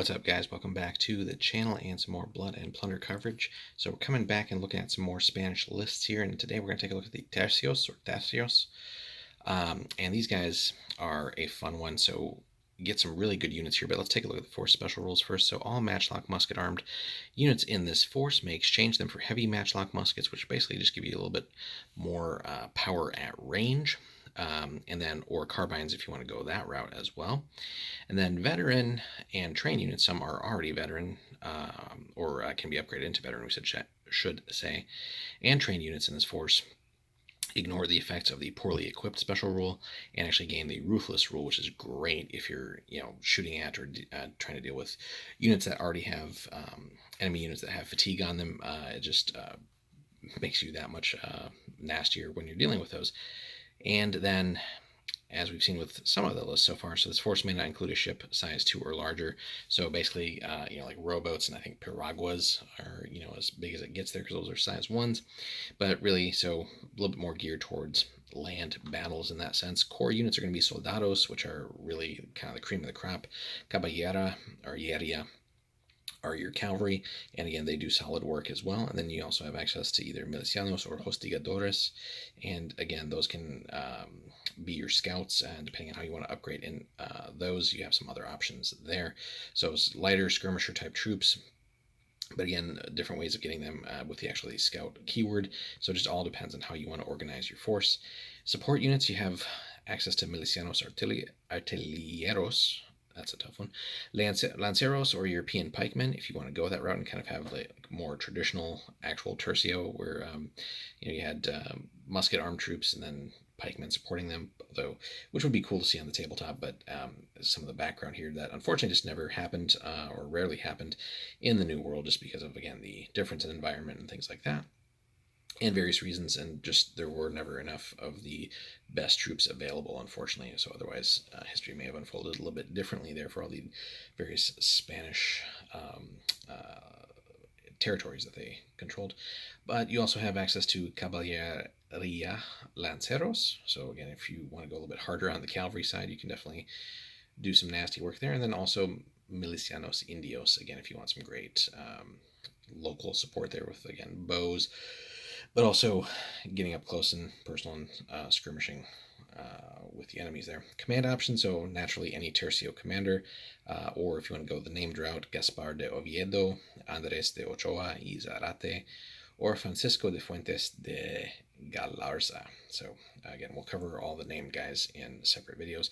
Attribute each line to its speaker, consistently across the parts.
Speaker 1: What's up, guys? Welcome back to the channel and some more Blood and Plunder coverage. So we're coming back and looking at some more Spanish lists here, and today we're going to take a look at the Tercios. And these guys are a fun one, so you get some really good units here, but let's take a look at the force special rules first. So all matchlock musket armed units in this force may exchange them for heavy matchlock muskets, which basically just give you a little bit more power at range. And then or carbines if you want to go that route as well. And then veteran and train units, some are already veteran or can be upgraded into veteran, we should say, and train units in this force ignore the effects of the poorly equipped special rule and actually gain the ruthless rule, which is great if you're shooting at or trying to deal with units that already have enemy units that have fatigue on them. It just makes you that much nastier when you're dealing with those. And then, as we've seen with some of the lists so far, so this force may not include a ship size 2 or larger. So basically, like rowboats and I think piraguas are, as big as it gets there because those are size 1s. But really, so a little bit more geared towards land battles in that sense. Core units are going to be soldados, which are really kind of the cream of the crop. Caballera or Yeria are your cavalry, and again they do solid work as well. And then you also have access to either milicianos or hostigadores, and again those can be your scouts, and depending on how you want to upgrade in those, you have some other options there. So it's lighter skirmisher type troops, but again different ways of getting them with the actually scout keyword. So it just all depends on how you want to organize your force. Support units, you have access to milicianos artilleros, that's a tough one. Lanceros or European pikemen, if you want to go that route and kind of have like more traditional actual tercio, where you had musket armed troops and then pikemen supporting them, though, which would be cool to see on the tabletop. But some of the background here that unfortunately just never happened or rarely happened in the New World, just because of again the difference in environment and things like that, and various reasons, and just there were never enough of the best troops available, unfortunately. So otherwise history may have unfolded a little bit differently there for all the various Spanish territories that they controlled. But you also have access to caballeria lanceros, so again if you want to go a little bit harder on the cavalry side, you can definitely do some nasty work there. And then also milicianos indios, again if you want some great local support there with again bows, but also getting up close and personal and skirmishing with the enemies there. Command options, so naturally any tercio commander, or if you want to go the named route, Gaspar de Oviedo, Andres de Ochoa y Zarate, or Francisco de Fuentes de Galarza. So again, we'll cover all the named guys in separate videos.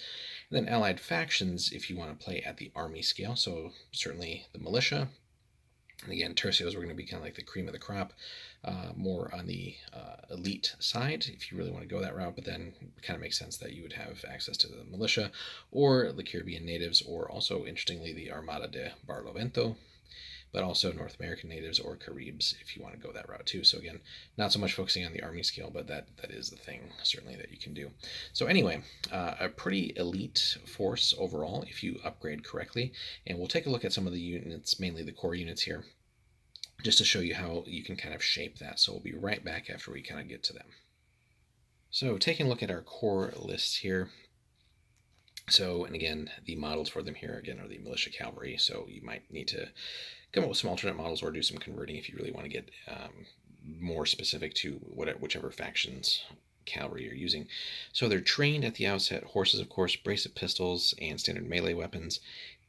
Speaker 1: And then allied factions, if you want to play at the army scale, so certainly the militia. And again, tercios are going to be kind of like the cream of the crop, more on the elite side if you really want to go that route. But then it kind of makes sense that you would have access to the militia or the Caribbean natives, or also interestingly the Armada de Barlovento, but also North American natives or Caribs if you want to go that route too. So again, not so much focusing on the army scale, but that is the thing certainly that you can do. So anyway, a pretty elite force overall if you upgrade correctly. And we'll take a look at some of the units, mainly the core units here, just to show you how you can kind of shape that. So we'll be right back after we kind of get to them. So taking a look at our core lists here. So, and again, the models for them here again are the militia cavalry. So you might need to come up with some alternate models or do some converting if you really want to get more specific to whichever factions cavalry you're using. So they're trained at the outset. Horses, of course, brace of pistols and standard melee weapons.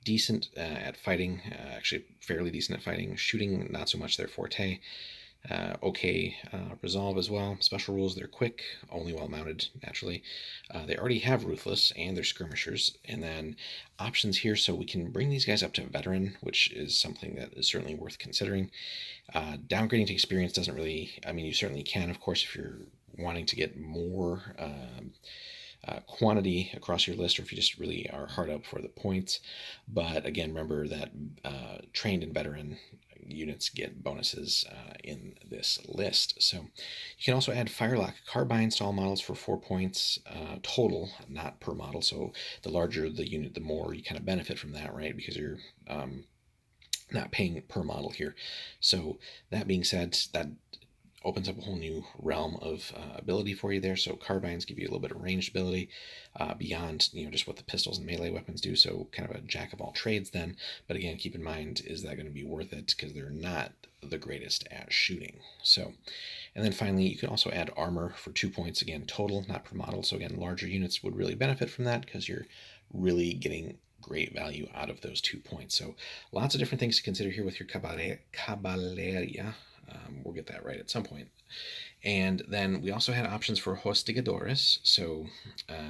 Speaker 1: Decent at fighting, actually fairly decent at fighting. Shooting, not so much their forte. Okay, resolve as well. Special rules, they're quick, only well mounted, naturally. They already have ruthless and they're skirmishers. And then options here, so we can bring these guys up to veteran, which is something that is certainly worth considering. Downgrading to experience doesn't really, I mean, you certainly can, of course, if you're wanting to get more quantity across your list, or if you just really are hard up for the points. But again, remember that trained and veteran units get bonuses in this list. So you can also add firelock carbine style models for 4 points total, not per model. So the larger the unit, the more you kind of benefit from that, right? Because you're not paying per model here. So that being said, that opens up a whole new realm of ability for you there. So carbines give you a little bit of ranged ability beyond just what the pistols and melee weapons do. So kind of a jack of all trades then. But again, keep in mind, is that going to be worth it? Because they're not the greatest at shooting. So, and then finally, you can also add armor for 2 points, again, total, not per model. So again, larger units would really benefit from that because you're really getting great value out of those 2 points. So lots of different things to consider here with your Caballeria. We'll get that right at some point. And then we also had options for hostigadores. So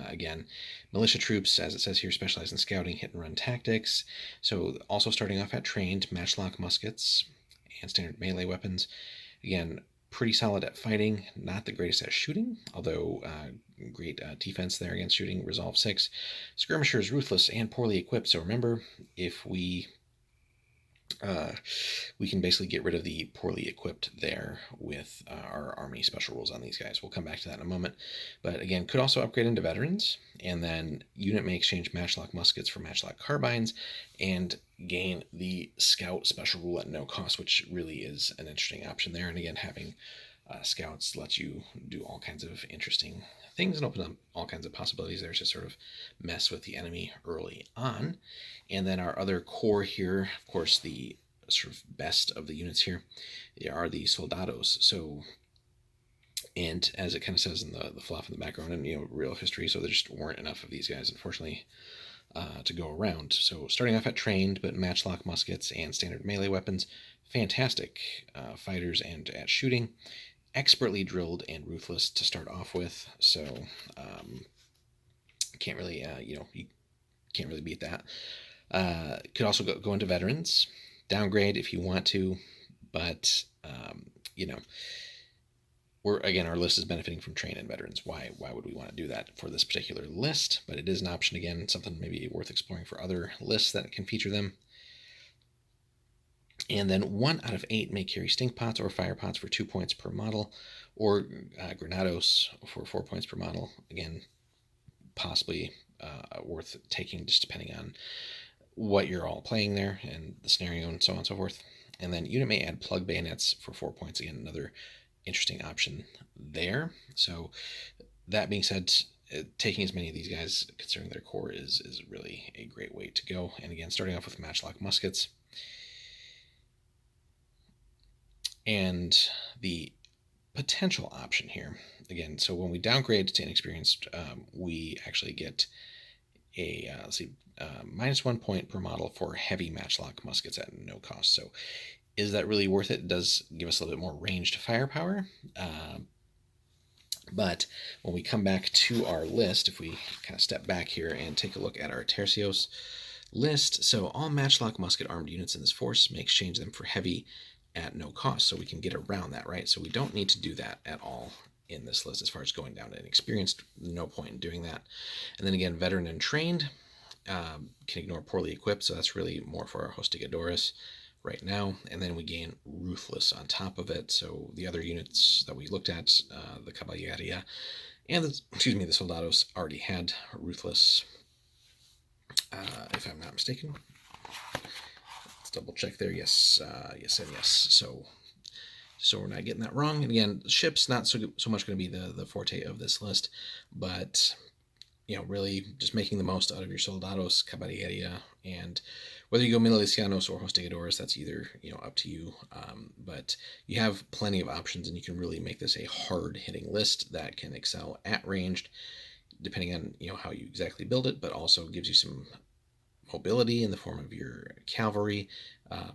Speaker 1: again, militia troops, as it says here, specialize in scouting, hit and run tactics. So also starting off at trained, matchlock muskets and standard melee weapons. Again, pretty solid at fighting, not the greatest at shooting, although great defense there against shooting, resolve 6. Skirmishers, ruthless and poorly equipped. So remember, if we can basically get rid of the poorly equipped there with our army special rules on these guys. We'll come back to that in a moment. But again, could also upgrade into veterans, and then unit may exchange matchlock muskets for matchlock carbines, and gain the scout special rule at no cost, which really is an interesting option there. And again, having scouts lets you do all kinds of interesting things and open up all kinds of possibilities there to sort of mess with the enemy early on. And then our other core here, of course, the sort of best of the units here are the soldados. So, and as it kind of says in the fluff in the background and real history, so there just weren't enough of these guys, unfortunately, to go around. So starting off at trained but matchlock muskets and standard melee weapons, fantastic fighters and at shooting, expertly drilled and ruthless to start off with. So can't really you can't really beat that. Could also go into veterans, downgrade if you want to, but our list is benefiting from train and veterans. Why would we want to do that for this particular list? But it is an option, again, something maybe worth exploring for other lists that can feature them. And then 1 out of 8 may carry stink pots or fire pots for 2 points per model, or granados for 4 points per model. Again, possibly worth taking just depending on what you're all playing there and the scenario and so on and so forth. And then unit may add plug bayonets for 4 points. Again, another interesting option there. So that being said, taking as many of these guys, considering their core, is really a great way to go. And again, starting off with matchlock muskets. And the potential option here, again, so when we downgrade to inexperienced, we actually get a -1 point per model for heavy matchlock muskets at no cost. So is that really worth it? It does give us a little bit more ranged firepower. But when we come back to our list, if we kind of step back here and take a look at our Tercios list, so all matchlock musket armed units in this force may exchange them for heavy at no cost. So we can get around that, right? So we don't need to do that at all in this list as far as going down to inexperienced. No point in doing that. And then again, veteran and trained can ignore poorly equipped. So that's really more for our hostigadores right now. And then we gain ruthless on top of it. So the other units that we looked at, the caballeria and the soldados already had ruthless, if I'm not mistaken. Let's double check there. Yes, yes, and yes. So we're not getting that wrong. And again, ships not so much going to be the forte of this list, but really just making the most out of your soldados, caballeria, and whether you go milicianos or hostigadores, that's either up to you. But you have plenty of options, and you can really make this a hard-hitting list that can excel at ranged, depending on how you exactly build it, but also gives you some mobility in the form of your cavalry.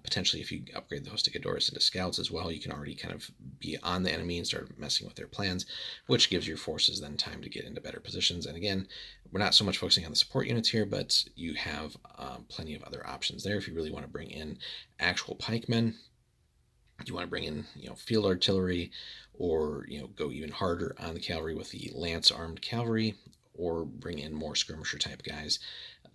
Speaker 1: Potentially, if you upgrade the hostigadores into scouts as well, you can already kind of be on the enemy and start messing with their plans, which gives your forces then time to get into better positions. And again, we're not so much focusing on the support units here, but you have plenty of other options there. If you really want to bring in actual pikemen, you want to bring in field artillery, or go even harder on the cavalry with the lance armed cavalry, or bring in more skirmisher type guys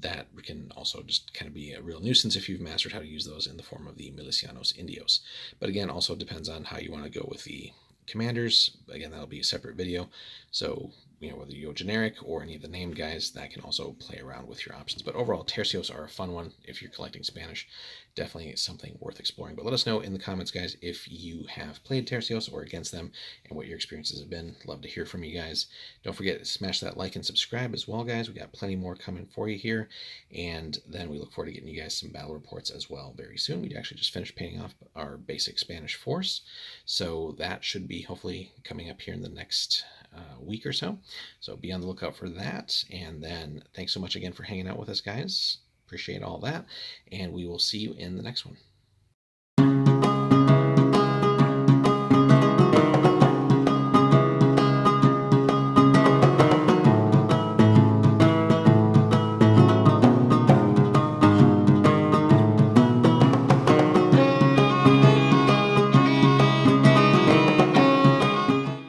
Speaker 1: that can also just kind of be a real nuisance if you've mastered how to use those in the form of the milicianos indios. But again, also depends on how you want to go with the commanders. Again, that'll be a separate video. So whether you go generic or any of the named guys, that can also play around with your options. But overall, Tercios are a fun one if you're collecting Spanish. Definitely something worth exploring. But let us know in the comments, guys, if you have played Tercios or against them and what your experiences have been. Love to hear from you guys. Don't forget to smash that like and subscribe as well, guys. We got plenty more coming for you here. And then we look forward to getting you guys some battle reports as well very soon. We actually just finished painting off our basic Spanish force. So that should be hopefully coming up here in the next week or so. So be on the lookout for that. And then thanks so much again for hanging out with us, guys. Appreciate all that. And we will see you in the next one.